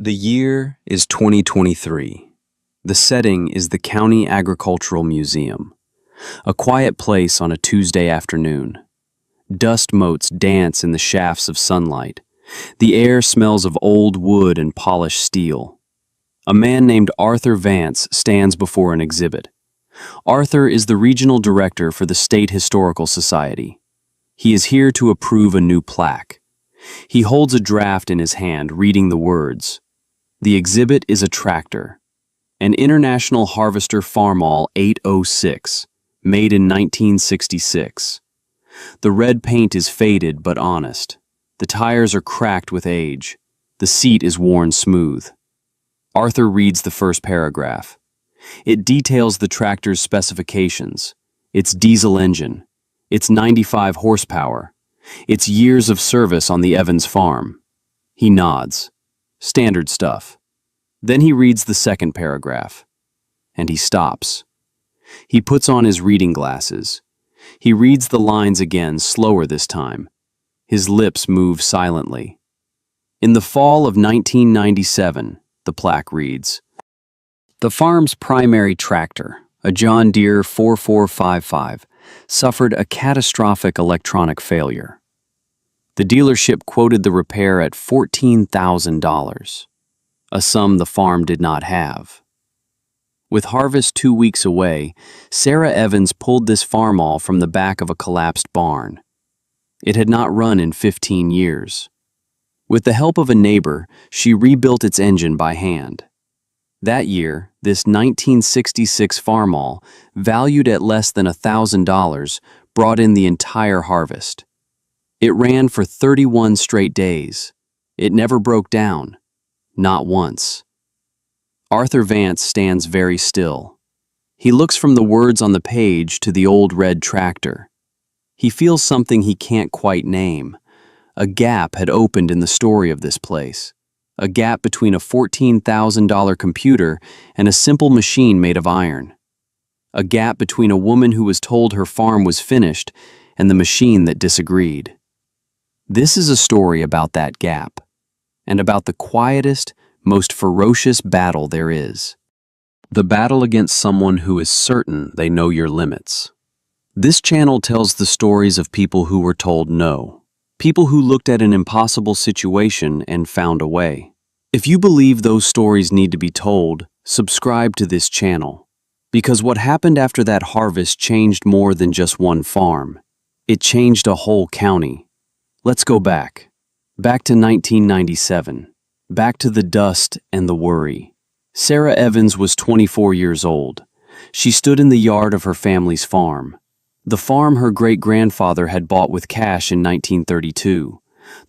The year is 2023. The setting is the County Agricultural Museum, a quiet place on a Tuesday afternoon. Dust motes dance in the shafts of sunlight. The air smells of old wood and polished steel. A man named Arthur Vance stands before an exhibit. Arthur is the regional director for the State Historical Society. He is here to approve a new plaque. He holds a draft in his hand, reading the words. The exhibit is a tractor, an International Harvester Farmall 806, made in 1966. The red paint is faded but honest. The tires are cracked with age. The seat is worn smooth. Arthur reads the first paragraph. It details the tractor's specifications, its diesel engine, its 95 horsepower, its years of service on the Evans farm. He nods. Standard stuff. Then he reads the second paragraph, and he stops. He puts on his reading glasses. He reads the lines again, slower this time. His lips move silently. In the fall of 1997, the plaque reads, the farm's primary tractor, a John Deere 4455, suffered a catastrophic electronic failure. The dealership quoted the repair at $14,000, a sum the farm did not have. With harvest 2 weeks away, Sarah Evans pulled this Farmall from the back of a collapsed barn. It had not run in 15 years. With the help of a neighbor, she rebuilt its engine by hand. That year, this 1966 Farmall, valued at less than $1,000, brought in the entire harvest. It ran for 31 straight days. It never broke down. Not once. Arthur Vance stands very still. He looks from the words on the page to the old red tractor. He feels something he can't quite name. A gap had opened in the story of this place. A gap between a $14,000 computer and a simple machine made of iron. A gap between a woman who was told her farm was finished and the machine that disagreed. This is a story about that gap, and about the quietest, most ferocious battle there is. The battle against someone who is certain they know your limits. This channel tells the stories of people who were told no. People who looked at an impossible situation and found a way. If you believe those stories need to be told, subscribe to this channel. Because what happened after that harvest changed more than just one farm. It changed a whole county. Let's go back. Back to 1997. Back to the dust and the worry. Sarah Evans was 24 years old. She stood in the yard of her family's farm. The farm her great-grandfather had bought with cash in 1932.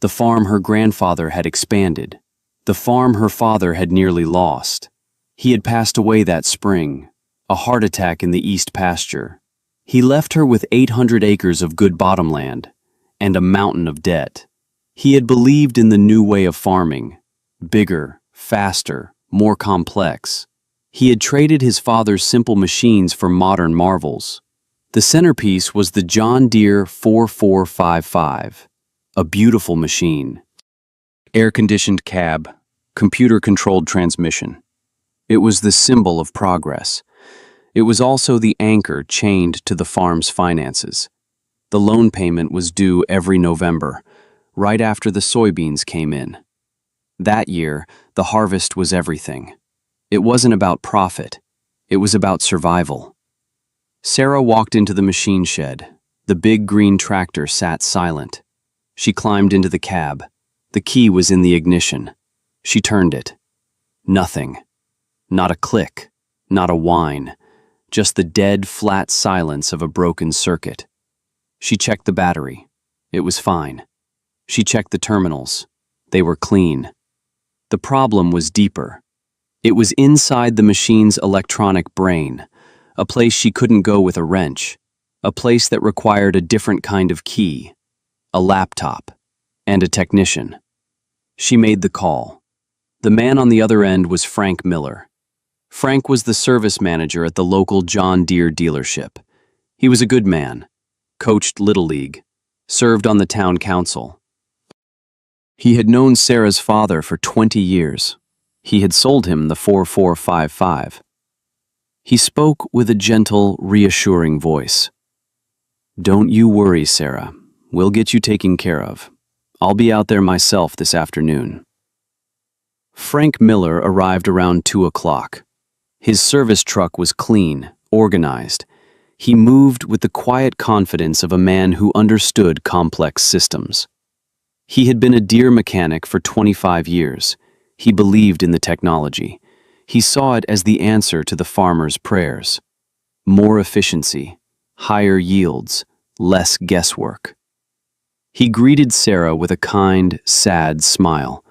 The farm her grandfather had expanded. The farm her father had nearly lost. He had passed away that spring, a heart attack in the east pasture. He left her with 800 acres of good bottomland and a mountain of debt. He had believed in the new way of farming, bigger, faster, more complex. He had traded his father's simple machines for modern marvels. The centerpiece was the John Deere 4455, a beautiful machine. Air-conditioned cab, computer-controlled transmission. It was the symbol of progress. It was also the anchor chained to the farm's finances. The loan payment was due every November, right after the soybeans came in. That year, the harvest was everything. It wasn't about profit. It was about survival. Sarah walked into the machine shed. The big green tractor sat silent. She climbed into the cab. The key was in the ignition. She turned it. Nothing. Not a click. Not a whine. Just the dead, flat silence of a broken circuit. She checked the battery. It was fine. She checked the terminals. They were clean. The problem was deeper. It was inside the machine's electronic brain, a place she couldn't go with a wrench, a place that required a different kind of key, a laptop, and a technician. She made the call. The man on the other end was Frank Miller. Frank was the service manager at the local John Deere dealership. He was a good man, coached Little League, served on the town council. He had known Sarah's father for 20 years. He had sold him the 4455. He spoke with a gentle, reassuring voice. "Don't you worry, Sarah. We'll get you taken care of. I'll be out there myself this afternoon." Frank Miller arrived around 2 o'clock. His service truck was clean, organized. He moved with the quiet confidence of a man who understood complex systems. He had been a Deere mechanic for 25 years. He believed in the technology. He saw it as the answer to the farmer's prayers. More efficiency, higher yields, less guesswork. He greeted Sarah with a kind, sad smile.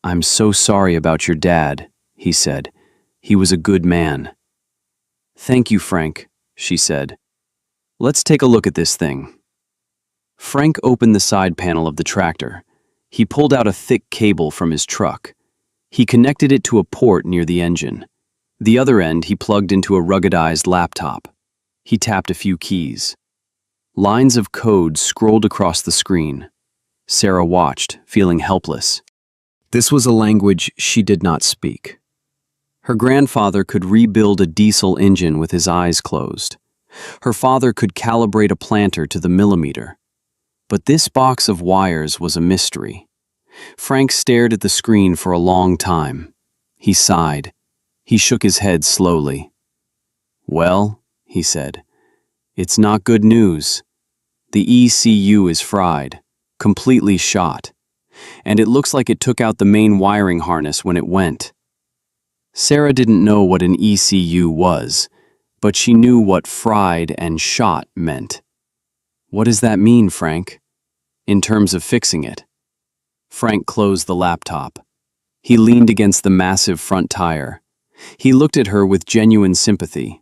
"I'm so sorry about your dad," he said. "He was a good man." "Thank you, Frank," she said. "Let's take a look at this thing." Frank opened the side panel of the tractor. He pulled out a thick cable from his truck. He connected it to a port near the engine. The other end he plugged into a ruggedized laptop. He tapped a few keys. Lines of code scrolled across the screen. Sarah watched, feeling helpless. This was a language she did not speak. Her grandfather could rebuild a diesel engine with his eyes closed. Her father could calibrate a planter to the millimeter. But this box of wires was a mystery. Frank stared at the screen for a long time. He sighed. He shook his head slowly. "Well," he said, "it's not good news. The ECU is fried, completely shot, and it looks like it took out the main wiring harness when it went." Sarah didn't know what an ECU was, but she knew what fried and shot meant. "What does that mean, Frank? In terms of fixing it?" Frank closed the laptop. He leaned against the massive front tire. He looked at her with genuine sympathy,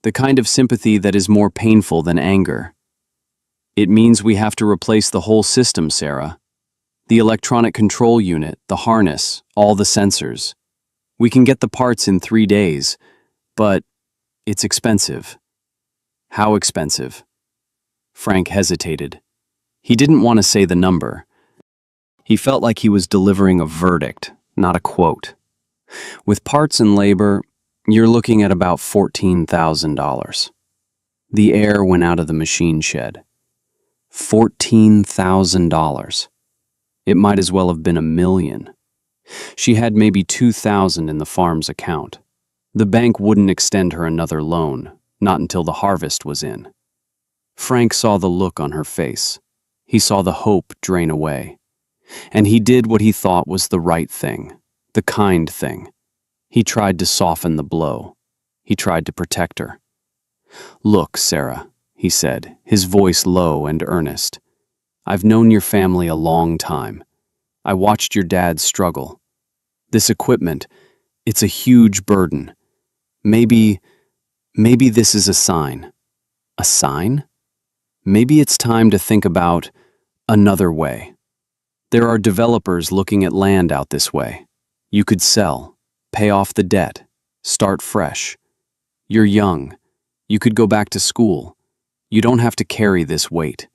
the kind of sympathy that is more painful than anger. "It means we have to replace the whole system, Sarah. The electronic control unit, the harness, all the sensors. We can get the parts in 3 days, but it's expensive." "How expensive?" Frank hesitated. He didn't want to say the number. He felt like he was delivering a verdict, not a quote. "With parts and labor, you're looking at about $14,000. The air went out of the machine shed. $14,000. It might as well have been $1 million. She had maybe $2,000 in the farm's account. The bank wouldn't extend her another loan, not until the harvest was in. Frank saw the look on her face. He saw the hope drain away. And he did what he thought was the right thing, the kind thing. He tried to soften the blow. He tried to protect her. "Look, Sarah," he said, his voice low and earnest. "I've known your family a long time. I watched your dad struggle. This equipment, it's a huge burden. Maybe this is a sign." "A sign?" "Maybe it's time to think about another way. There are developers looking at land out this way. You could sell, pay off the debt, start fresh. You're young. You could go back to school. You don't have to carry this weight."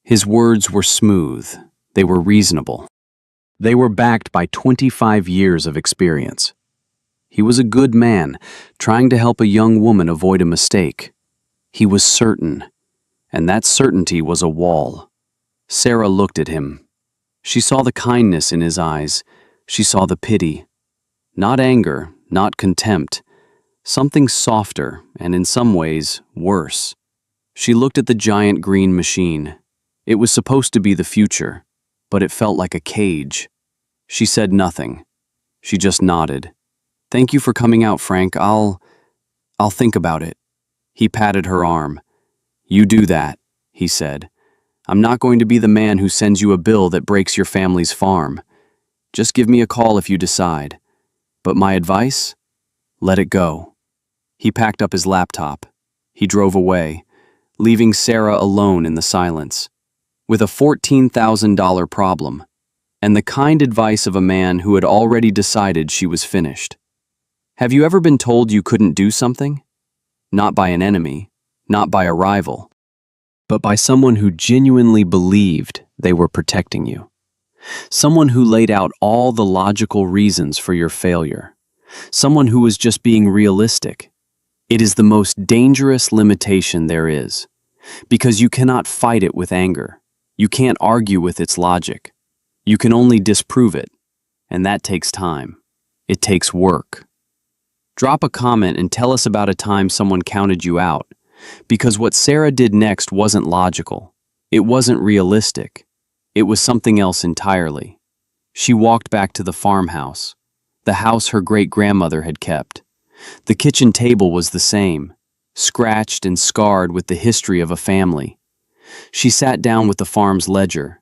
His words were smooth. They were reasonable. They were backed by 25 years of experience. He was a good man, trying to help a young woman avoid a mistake. He was certain, and that certainty was a wall. Sarah looked at him. She saw the kindness in his eyes. She saw the pity. Not anger, not contempt. Something softer, and in some ways, worse. She looked at the giant green machine. It was supposed to be the future, but it felt like a cage. She said nothing. She just nodded. "Thank you for coming out, Frank. I'll think about it." He patted her arm. "You do that," he said. "I'm not going to be the man who sends you a bill that breaks your family's farm. Just give me a call if you decide. But my advice? Let it go." He packed up his laptop. He drove away, leaving Sarah alone in the silence, with a $14,000 problem, and the kind advice of a man who had already decided she was finished. Have you ever been told you couldn't do something? Not by an enemy, not by a rival, but by someone who genuinely believed they were protecting you. Someone who laid out all the logical reasons for your failure. Someone who was just being realistic. It is the most dangerous limitation there is, because you cannot fight it with anger. You can't argue with its logic. You can only disprove it, and that takes time. It takes work. Drop a comment and tell us about a time someone counted you out, because what Sarah did next wasn't logical. It wasn't realistic. It was something else entirely. She walked back to the farmhouse, the house her great-grandmother had kept. The kitchen table was the same, scratched and scarred with the history of a family. She sat down with the farm's ledger.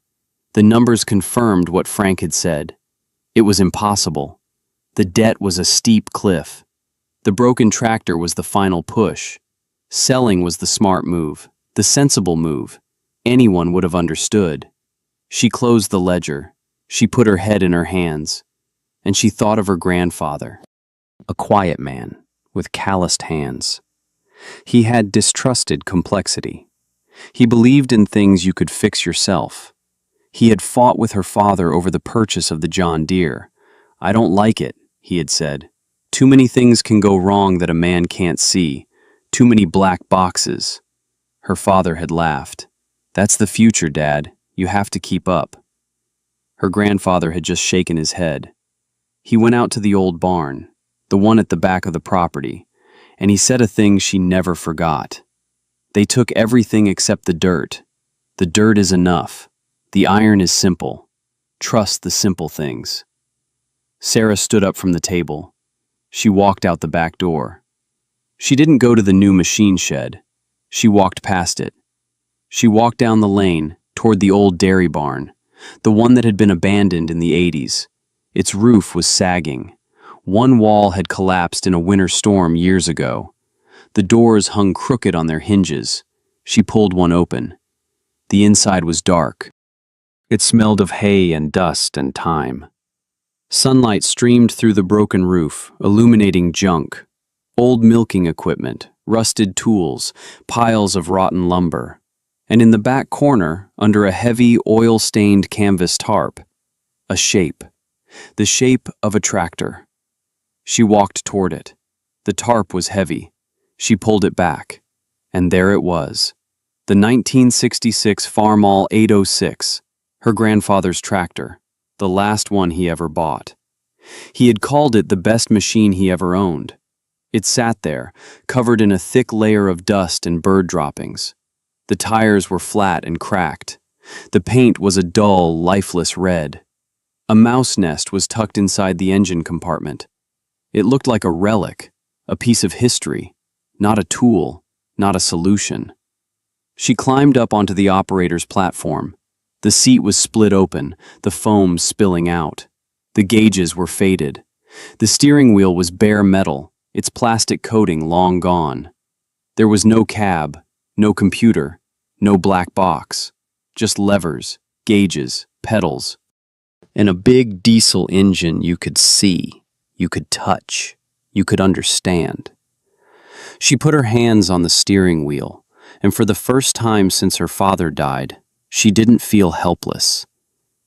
The numbers confirmed what Frank had said. It was impossible. The debt was a steep cliff. The broken tractor was the final push. Selling was the smart move, the sensible move. Anyone would have understood. She closed the ledger. She put her head in her hands, and she thought of her grandfather. A quiet man with calloused hands. He had distrusted complexity. He believed in things you could fix yourself. He had fought with her father over the purchase of the John Deere. "I don't like it," he had said. "Too many things can go wrong that a man can't see. Too many black boxes." Her father had laughed. "That's the future, Dad. You have to keep up." Her grandfather had just shaken his head. He went out to the old barn, the one at the back of the property, and he said a thing she never forgot. "They took everything except the dirt. The dirt is enough. The iron is simple. Trust the simple things." Sarah stood up from the table. She walked out the back door. She didn't go to the new machine shed. She walked past it. She walked down the lane toward the old dairy barn, the one that had been abandoned in the 80s. Its roof was sagging. One wall had collapsed in a winter storm years ago. The doors hung crooked on their hinges. She pulled one open. The inside was dark. It smelled of hay and dust and time. Sunlight streamed through the broken roof, illuminating junk. Old milking equipment, rusted tools, piles of rotten lumber. And in the back corner, under a heavy, oil-stained canvas tarp, a shape. The shape of a tractor. She walked toward it. The tarp was heavy. She pulled it back. And there it was. The 1966 Farmall 806, her grandfather's tractor, the last one he ever bought. He had called it the best machine he ever owned. It sat there, covered in a thick layer of dust and bird droppings. The tires were flat and cracked. The paint was a dull, lifeless red. A mouse nest was tucked inside the engine compartment. It looked like a relic, a piece of history, not a tool, not a solution. She climbed up onto the operator's platform. The seat was split open, the foam spilling out. The gauges were faded. The steering wheel was bare metal, its plastic coating long gone. There was no cab, no computer, no black box, just levers, gauges, pedals, and a big diesel engine you could see, you could touch, you could understand. She put her hands on the steering wheel, and for the first time since her father died, she didn't feel helpless.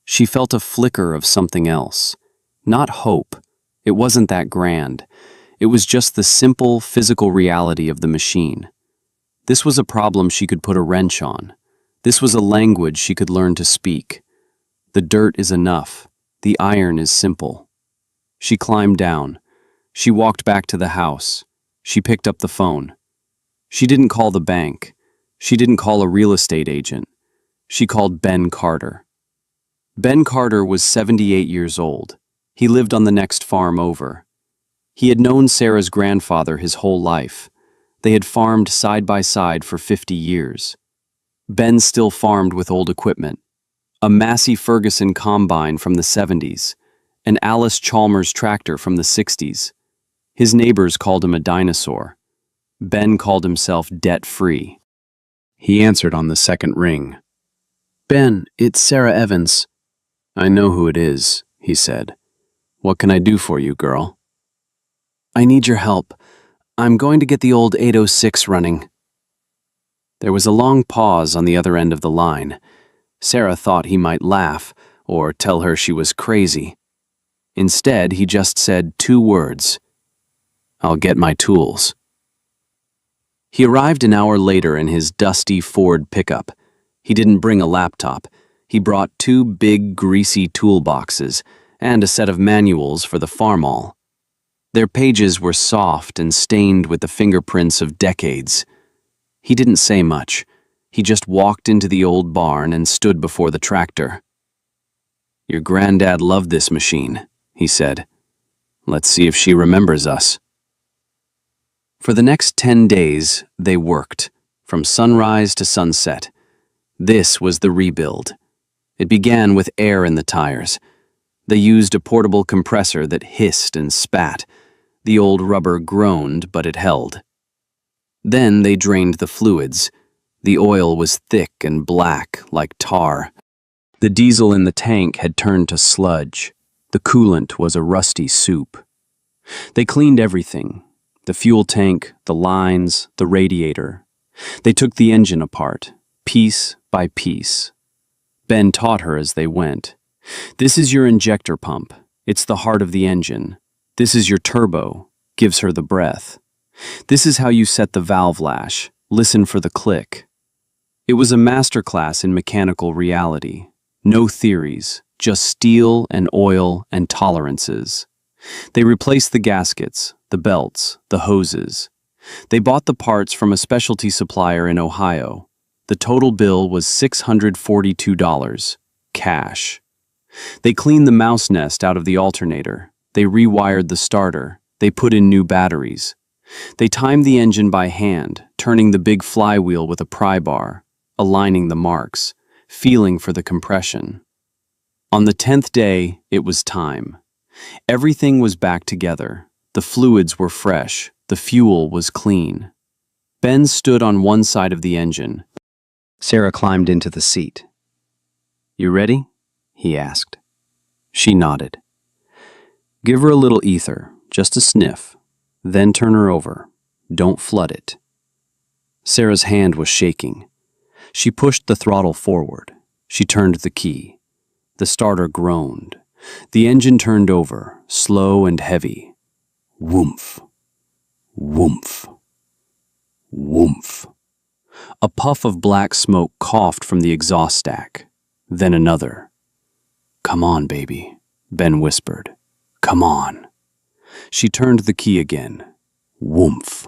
She felt a flicker of something else. Not hope. It wasn't that grand. It was just the simple, physical reality of the machine. This was a problem she could put a wrench on. This was a language she could learn to speak. The dirt is enough. The iron is simple. She climbed down. She walked back to the house. She picked up the phone. She didn't call the bank. She didn't call a real estate agent. She called Ben Carter. Ben Carter was 78 years old. He lived on the next farm over. He had known Sarah's grandfather his whole life. They had farmed side by side for 50 years. Ben still farmed with old equipment. A Massey Ferguson combine from the 70s, an Alice Chalmers tractor from the 60s. His neighbors called him a dinosaur. Ben called himself debt-free. He answered on the second ring. "Ben, it's Sarah Evans." "I know who it is," he said. "What can I do for you, girl?" "I need your help. I'm going to get the old 806 running." There was a long pause on the other end of the line. Sarah thought he might laugh, or tell her she was crazy. Instead, he just said 2 words: "I'll get my tools." He arrived an hour later in his dusty Ford pickup. He didn't bring a laptop. He brought 2 big, greasy toolboxes and a set of manuals for the Farmall. Their pages were soft and stained with the fingerprints of decades. He didn't say much. He just walked into the old barn and stood before the tractor. "Your granddad loved this machine," he said. "Let's see if she remembers us." For the next 10 days, they worked, from sunrise to sunset. This was the rebuild. It began with air in the tires. They used a portable compressor that hissed and spat. The old rubber groaned, but it held. Then they drained the fluids. The oil was thick and black, like tar. The diesel in the tank had turned to sludge. The coolant was a rusty soup. They cleaned everything: the fuel tank, the lines, the radiator. They took the engine apart, piece by piece. Ben taught her as they went. "This is your injector pump. It's the heart of the engine. This is your turbo," gives her the breath. "This is how you set the valve lash. Listen for the click." It was a masterclass in mechanical reality. No theories, just steel and oil and tolerances. They replaced the gaskets, the belts, the hoses. They bought the parts from a specialty supplier in Ohio. The total bill was $642, cash. They cleaned the mouse nest out of the alternator. They rewired the starter. They put in new batteries. They timed the engine by hand, turning the big flywheel with a pry bar, aligning the marks, feeling for the compression. On the 10th day, it was time. Everything was back together. The fluids were fresh. The fuel was clean. Ben stood on one side of the engine. Sarah climbed into the seat. "You ready?" he asked. She nodded. "Give her a little ether, just a sniff. Then turn her over. Don't flood it." Sarah's hand was shaking. She pushed the throttle forward. She turned the key. The starter groaned. The engine turned over, slow and heavy. Woomph. Woomph. Woomph. A puff of black smoke coughed from the exhaust stack. Then another. "Come on, baby," Ben whispered. "Come on." She turned the key again. Woomph.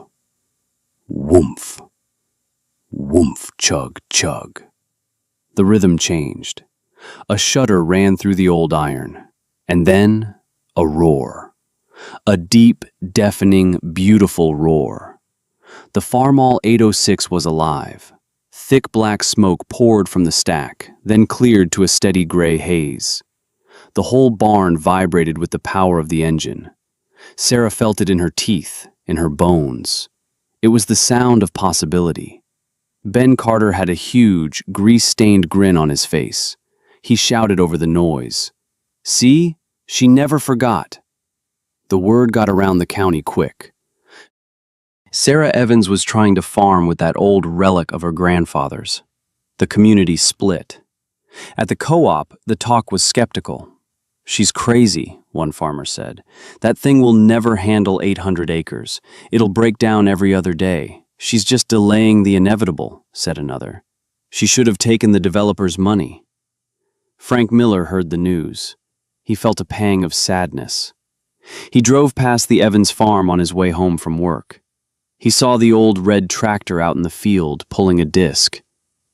Woomph. Woomph, chug, chug. The rhythm changed. A shudder ran through the old iron. And then a roar. A deep, deafening, beautiful roar. The Farmall 806 was alive. Thick black smoke poured from the stack, then cleared to a steady gray haze. The whole barn vibrated with the power of the engine. Sarah felt it in her teeth, in her bones. It was the sound of possibility. Ben Carter had a huge, grease-stained grin on his face. He shouted over the noise. "See? She never forgot." The word got around the county quick. Sarah Evans was trying to farm with that old relic of her grandfather's. The community split. At the co-op, the talk was skeptical. "She's crazy," one farmer said. "That thing will never handle 800 acres. It'll break down every other day. She's just delaying the inevitable," said another. "She should have taken the developer's money." Frank Miller heard the news. He felt a pang of sadness. He drove past the Evans farm on his way home from work. He saw the old red tractor out in the field pulling a disc.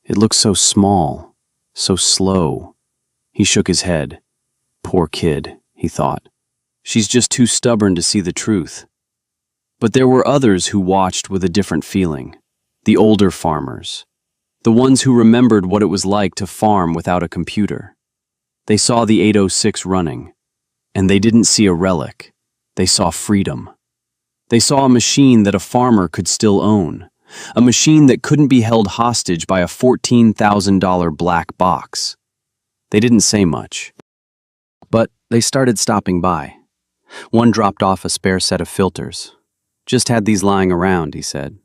It looked so small, so slow. He shook his head. "Poor kid," he thought. "She's just too stubborn to see the truth." But there were others who watched with a different feeling. The older farmers. The ones who remembered what it was like to farm without a computer. They saw the 806 running. And they didn't see a relic. They saw freedom. They saw a machine that a farmer could still own. A machine that couldn't be held hostage by a $14,000 black box. They didn't say much. But they started stopping by. One dropped off a spare set of filters. "Just had these lying around," he said.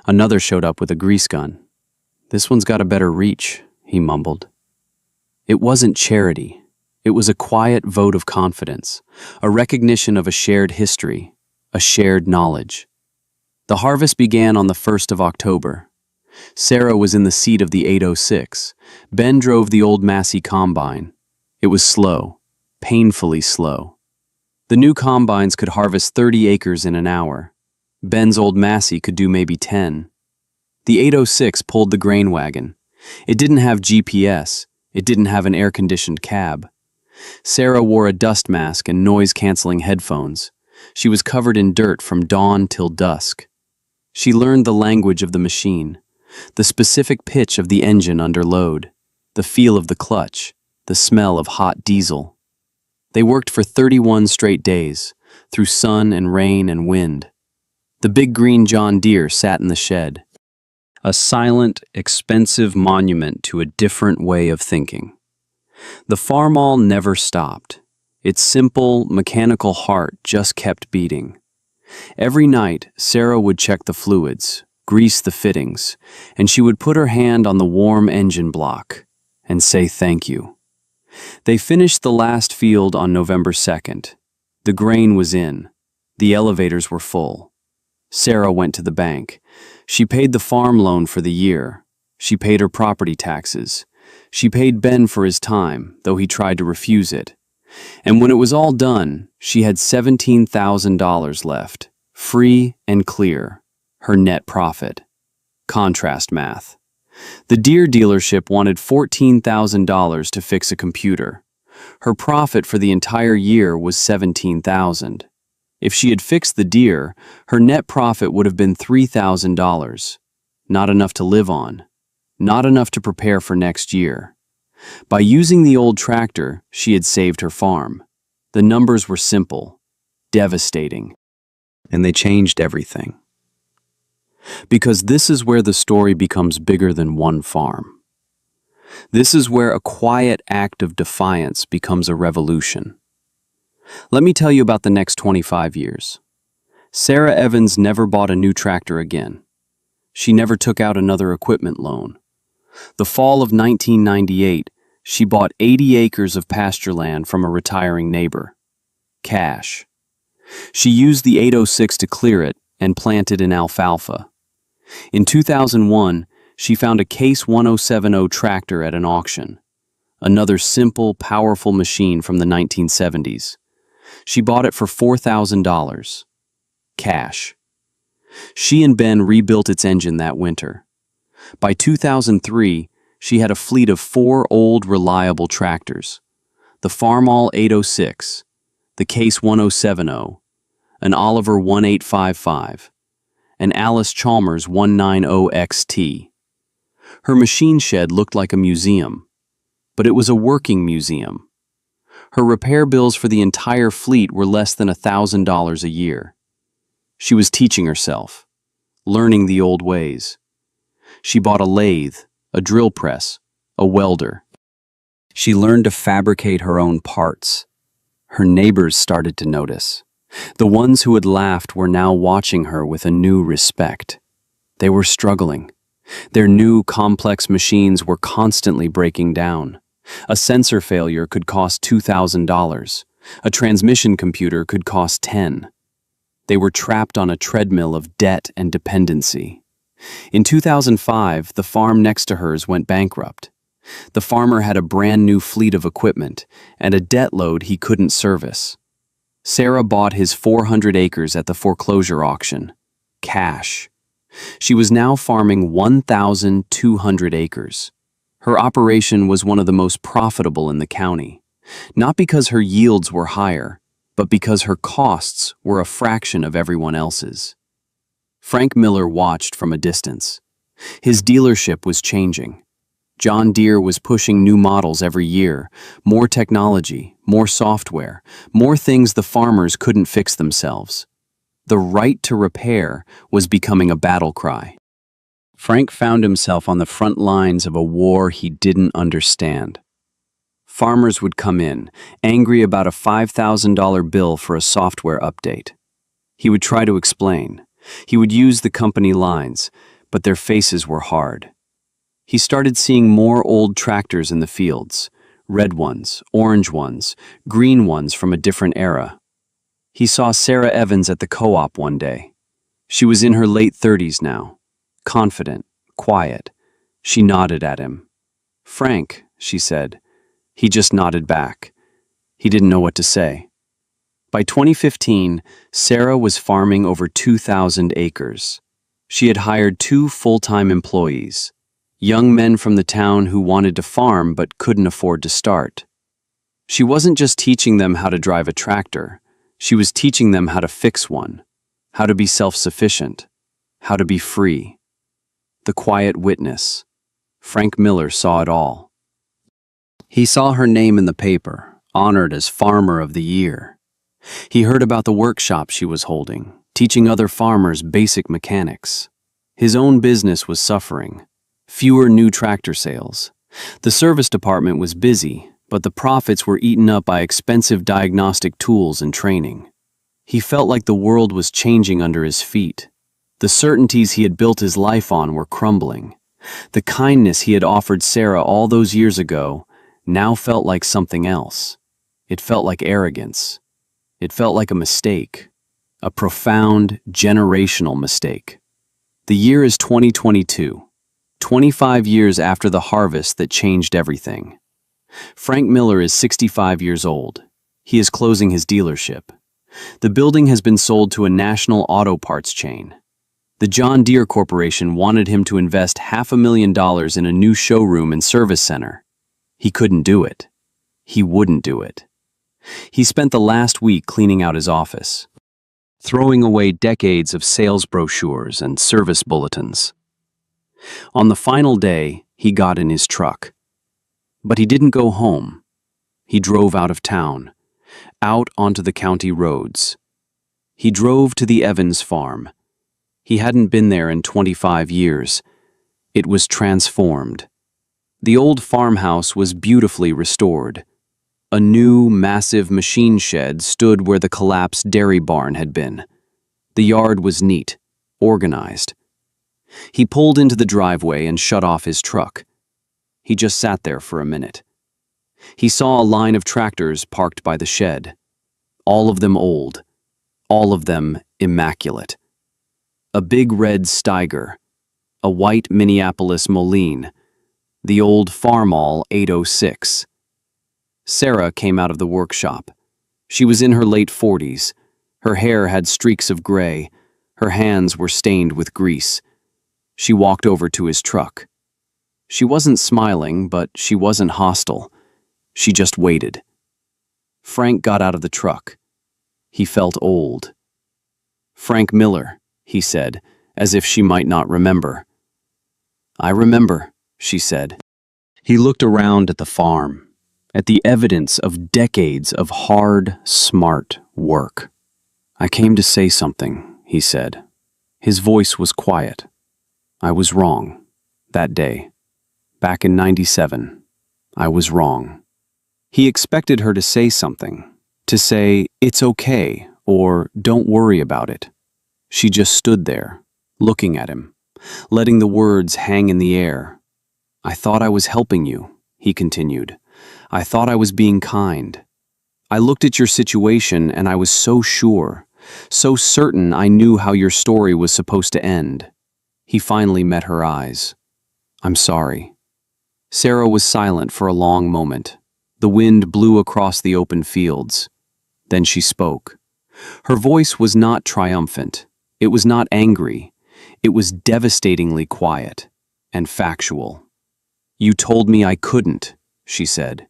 Another showed up with a grease gun. "This one's got a better reach," he mumbled. It wasn't charity. It was a quiet vote of confidence, a recognition of a shared history, a shared knowledge. The harvest began on the 1st of October. Sarah was in the seat of the 806. Ben drove the old Massey combine. It was slow, painfully slow. The new combines could harvest 30 acres in an hour. Ben's old Massey could do maybe 10. The 806 pulled the grain wagon. It didn't have GPS. It didn't have an air-conditioned cab. Sarah wore a dust mask and noise-canceling headphones. She was covered in dirt from dawn till dusk. She learned the language of the machine, the specific pitch of the engine under load, the feel of the clutch, the smell of hot diesel. They worked for 31 straight days, through sun and rain and wind. The big green John Deere sat in the shed, a silent, expensive monument to a different way of thinking. The Farmall never stopped. Its simple, mechanical heart just kept beating. Every night, Sarah would check the fluids, grease the fittings, and she would put her hand on the warm engine block and say thank you. They finished the last field on November 2nd. The grain was in. The elevators were full. Sarah went to the bank. She paid the farm loan for the year. She paid her property taxes. She paid Ben for his time, though he tried to refuse it. And when it was all done, she had $17,000 left, free and clear, her net profit. Contrast math. The Deere dealership wanted $14,000 to fix a computer. Her profit for the entire year was $17,000. If she had fixed the Deere, her net profit would have been $3,000. Not enough to live on. Not enough to prepare for next year. By using the old tractor, she had saved her farm. The numbers were simple, devastating, and they changed everything. Because this is where the story becomes bigger than one farm. This is where a quiet act of defiance becomes a revolution. Let me tell you about the next 25 years. Sarah Evans never bought a new tractor again. She never took out another equipment loan. The fall of 1998, she bought 80 acres of pasture land from a retiring neighbor. Cash. She used the 806 to clear it and plant it in alfalfa. In 2001, she found a Case 1070 tractor at an auction. Another simple, powerful machine from the 1970s. She bought it for $4,000. Cash. She and Ben rebuilt its engine that winter. By 2003, she had a fleet of 4 old, reliable tractors. The Farmall 806, the Case 1070, an Oliver 1855, an Alice Chalmers 190XT. Her machine shed looked like a museum, but it was a working museum. Her repair bills for the entire fleet were less than $1,000 a year. She was teaching herself, learning the old ways. She bought a lathe, a drill press, a welder. She learned to fabricate her own parts. Her neighbors started to notice. The ones who had laughed were now watching her with a new respect. They were struggling. Their new, complex machines were constantly breaking down. A sensor failure could cost $2,000. A transmission computer could cost $10,000. They were trapped on a treadmill of debt and dependency. In 2005, the farm next to hers went bankrupt. The farmer had a brand new fleet of equipment and a debt load he couldn't service. Sarah bought his 400 acres at the foreclosure auction. Cash. She was now farming 1,200 acres. Her operation was one of the most profitable in the county, not because her yields were higher, but because her costs were a fraction of everyone else's. Frank Miller watched from a distance. His dealership was changing. John Deere was pushing new models every year, more technology, more software, more things the farmers couldn't fix themselves. The right to repair was becoming a battle cry. Frank found himself on the front lines of a war he didn't understand. Farmers would come in, angry about a $5,000 bill for a software update. He would try to explain. He would use the company lines, but their faces were hard. He started seeing more old tractors in the fields, red ones, orange ones, green ones from a different era. He saw Sarah Evans at the co-op one day. She was in her late 30s now, confident, quiet. She nodded at him. "Frank," she said. He just nodded back. He didn't know what to say. By 2015, Sarah was farming over 2,000 acres. She had hired 2 full-time employees, young men from the town who wanted to farm but couldn't afford to start. She wasn't just teaching them how to drive a tractor, she was teaching them how to fix one, how to be self-sufficient, how to be free. The quiet witness. Frank Miller saw it all. He saw her name in the paper, honored as Farmer of the Year. He heard about the workshop she was holding, teaching other farmers basic mechanics. His own business was suffering. Fewer new tractor sales. The service department was busy, but the profits were eaten up by expensive diagnostic tools and training. He felt like the world was changing under his feet. The certainties he had built his life on were crumbling. The kindness he had offered Sarah all those years ago now felt like something else. It felt like arrogance. It felt like a mistake. A profound, generational mistake. The year is 2022, 25 years after the harvest that changed everything. Frank Miller is 65 years old. He is closing his dealership. The building has been sold to a national auto parts chain. The John Deere Corporation wanted him to invest $500,000 in a new showroom and service center. He couldn't do it. He wouldn't do it. He spent the last week cleaning out his office, throwing away decades of sales brochures and service bulletins. On the final day, he got in his truck. But he didn't go home. He drove out of town, out onto the county roads. He drove to the Evans farm. He hadn't been there in 25 years. It was transformed. The old farmhouse was beautifully restored. A new, massive machine shed stood where the collapsed dairy barn had been. The yard was neat, organized. He pulled into the driveway and shut off his truck. He just sat there for a minute. He saw a line of tractors parked by the shed. All of them old. All of them immaculate. A big red Steiger. A white Minneapolis Moline. The old Farmall 806. Sarah came out of the workshop. She was in her late 40s. Her hair had streaks of gray. Her hands were stained with grease. She walked over to his truck. She wasn't smiling, but she wasn't hostile. She just waited. Frank got out of the truck. He felt old. "Frank Miller," he said, as if she might not remember. "I remember," she said. He looked around at the farm, at the evidence of decades of hard, smart work. "I came to say something," he said. His voice was quiet. "I was wrong. That day. Back in '97. I was wrong." He expected her to say something. To say, "It's okay," or "Don't worry about it." She just stood there, looking at him, letting the words hang in the air. "I thought I was helping you," he continued. "I thought I was being kind. I looked at your situation and I was so sure, so certain I knew how your story was supposed to end." He finally met her eyes. "I'm sorry." Sarah was silent for a long moment. The wind blew across the open fields. Then she spoke. Her voice was not triumphant. It was not angry. It was devastatingly quiet and factual. "You told me I couldn't," she said.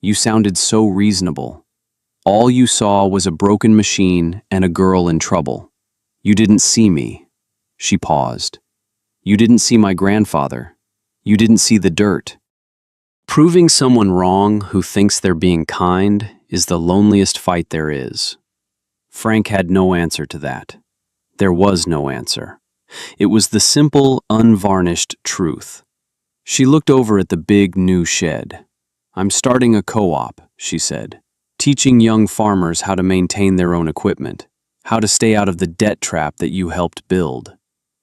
"You sounded so reasonable. All you saw was a broken machine and a girl in trouble. You didn't see me." She paused. "You didn't see my grandfather. You didn't see the dirt." Proving someone wrong who thinks they're being kind is the loneliest fight there is. Frank had no answer to that. There was no answer. It was the simple, unvarnished truth. She looked over at the big, new shed. "I'm starting a co-op," she said, "teaching young farmers how to maintain their own equipment, how to stay out of the debt trap that you helped build.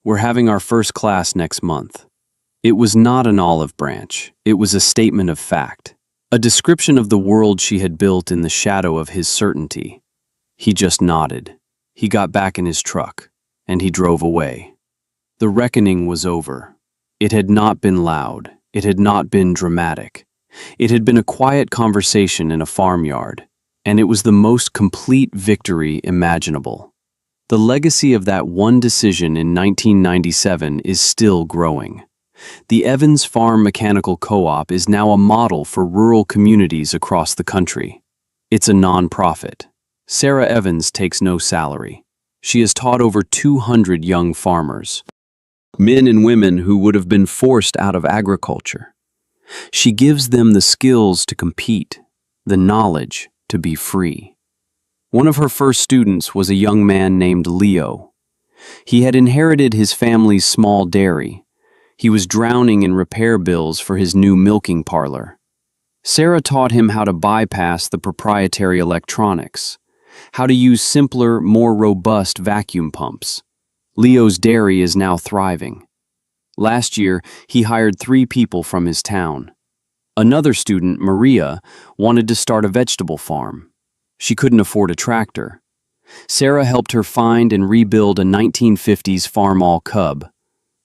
We're having our first class next month." It was not an olive branch. It was a statement of fact. A description of the world she had built in the shadow of his certainty. He just nodded. He got back in his truck, and he drove away. The reckoning was over. It had not been loud. It had not been dramatic. It had been a quiet conversation in a farmyard, and it was the most complete victory imaginable. The legacy of that one decision in 1997 is still growing. The Evans Farm Mechanical Co-op is now a model for rural communities across the country. It's a non-profit. Sarah Evans takes no salary. She has taught over 200 young farmers, men and women who would have been forced out of agriculture. She gives them the skills to compete, the knowledge to be free. One of her first students was a young man named Leo. He had inherited his family's small dairy. He was drowning in repair bills for his new milking parlor. Sarah taught him how to bypass the proprietary electronics, how to use simpler, more robust vacuum pumps. Leo's dairy is now thriving. Last year, he hired 3 people from his town. Another student, Maria, wanted to start a vegetable farm. She couldn't afford a tractor. Sarah helped her find and rebuild a 1950s Farmall Cub,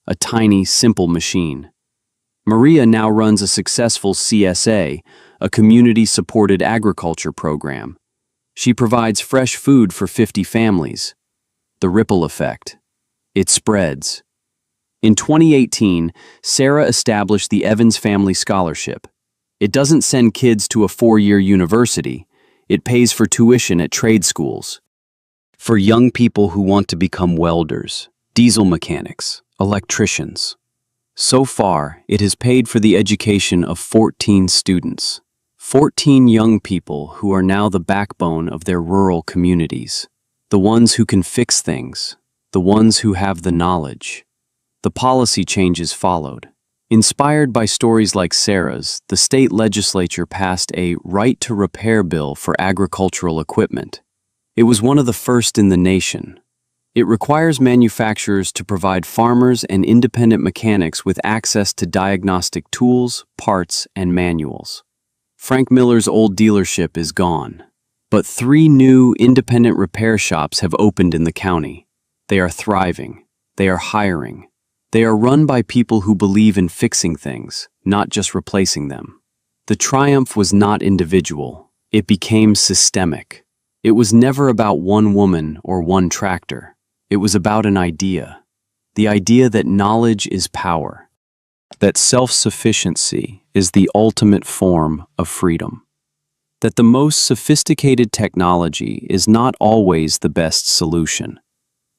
a tiny, simple machine. Maria now runs a successful CSA, a community-supported agriculture program. She provides fresh food for 50 families. The ripple effect. It spreads. In 2018, Sarah established the Evans Family Scholarship. It doesn't send kids to a 4-year university. It pays for tuition at trade schools. For young people who want to become welders, diesel mechanics, electricians. So far, it has paid for the education of 14 students. 14 young people who are now the backbone of their rural communities. The ones who can fix things. The ones who have the knowledge. The policy changes followed. Inspired by stories like Sarah's, the state legislature passed a right to repair bill for agricultural equipment. It was one of the first in the nation. It requires manufacturers to provide farmers and independent mechanics with access to diagnostic tools, parts, and manuals. Frank Miller's old dealership is gone, but 3 new independent repair shops have opened in the county. They are thriving. They are hiring. They are run by people who believe in fixing things, not just replacing them. The triumph was not individual. It became systemic. It was never about one woman or one tractor. It was about an idea. The idea that knowledge is power. That self-sufficiency is the ultimate form of freedom. That the most sophisticated technology is not always the best solution.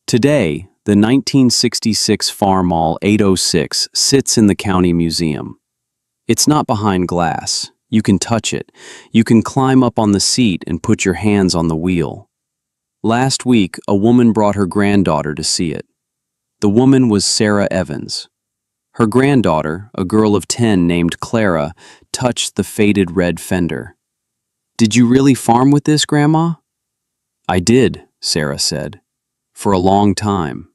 Today, the 1966 Farmall 806 sits in the county museum. It's not behind glass. You can touch it. You can climb up on the seat and put your hands on the wheel. Last week, a woman brought her granddaughter to see it. The woman was Sarah Evans. Her granddaughter, a girl of 10 named Clara, touched the faded red fender. "Did you really farm with this, Grandma?" "I did," Sarah said. "For a long time."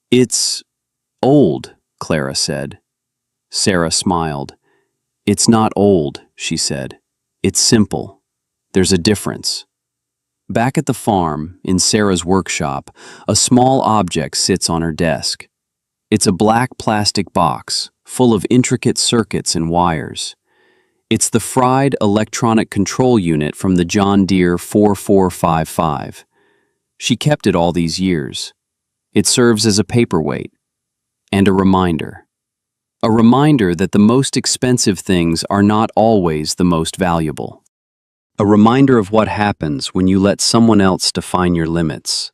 "It's old," Clara said. Sarah smiled. "It's not old," she said. "It's simple. There's a difference." Back at the farm, in Sarah's workshop, a small object sits on her desk. It's a black plastic box, full of intricate circuits and wires. It's the fried electronic control unit from the John Deere 4455. She kept it all these years. It serves as a paperweight and a reminder. A reminder that the most expensive things are not always the most valuable. A reminder of what happens when you let someone else define your limits.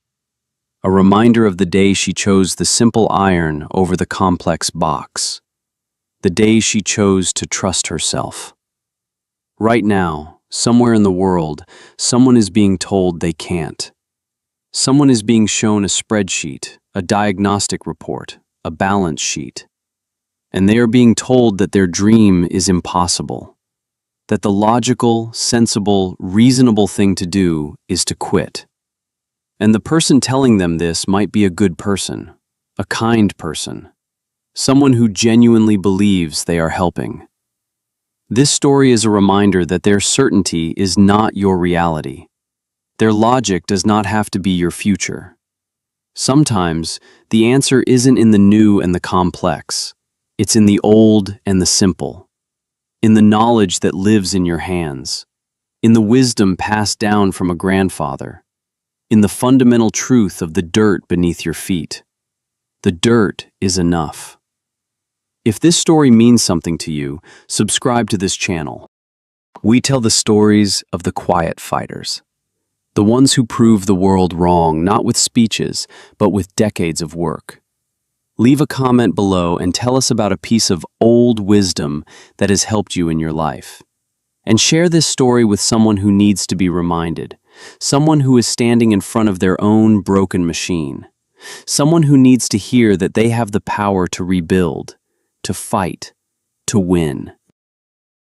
A reminder of the day she chose the simple iron over the complex box. The day she chose to trust herself. Right now, somewhere in the world, someone is being told they can't. Someone is being shown a spreadsheet, a diagnostic report, a balance sheet. And they are being told that their dream is impossible. That the logical, sensible, reasonable thing to do is to quit. And the person telling them this might be a good person, a kind person, someone who genuinely believes they are helping. This story is a reminder that their certainty is not your reality. Their logic does not have to be your future. Sometimes, the answer isn't in the new and the complex. It's in the old and the simple. In the knowledge that lives in your hands. In the wisdom passed down from a grandfather. In the fundamental truth of the dirt beneath your feet. The dirt is enough. If this story means something to you, subscribe to this channel. We tell the stories of the quiet fighters. The ones who prove the world wrong, not with speeches, but with decades of work. Leave a comment below and tell us about a piece of old wisdom that has helped you in your life. And share this story with someone who needs to be reminded, someone who is standing in front of their own broken machine, someone who needs to hear that they have the power to rebuild, to fight, to win.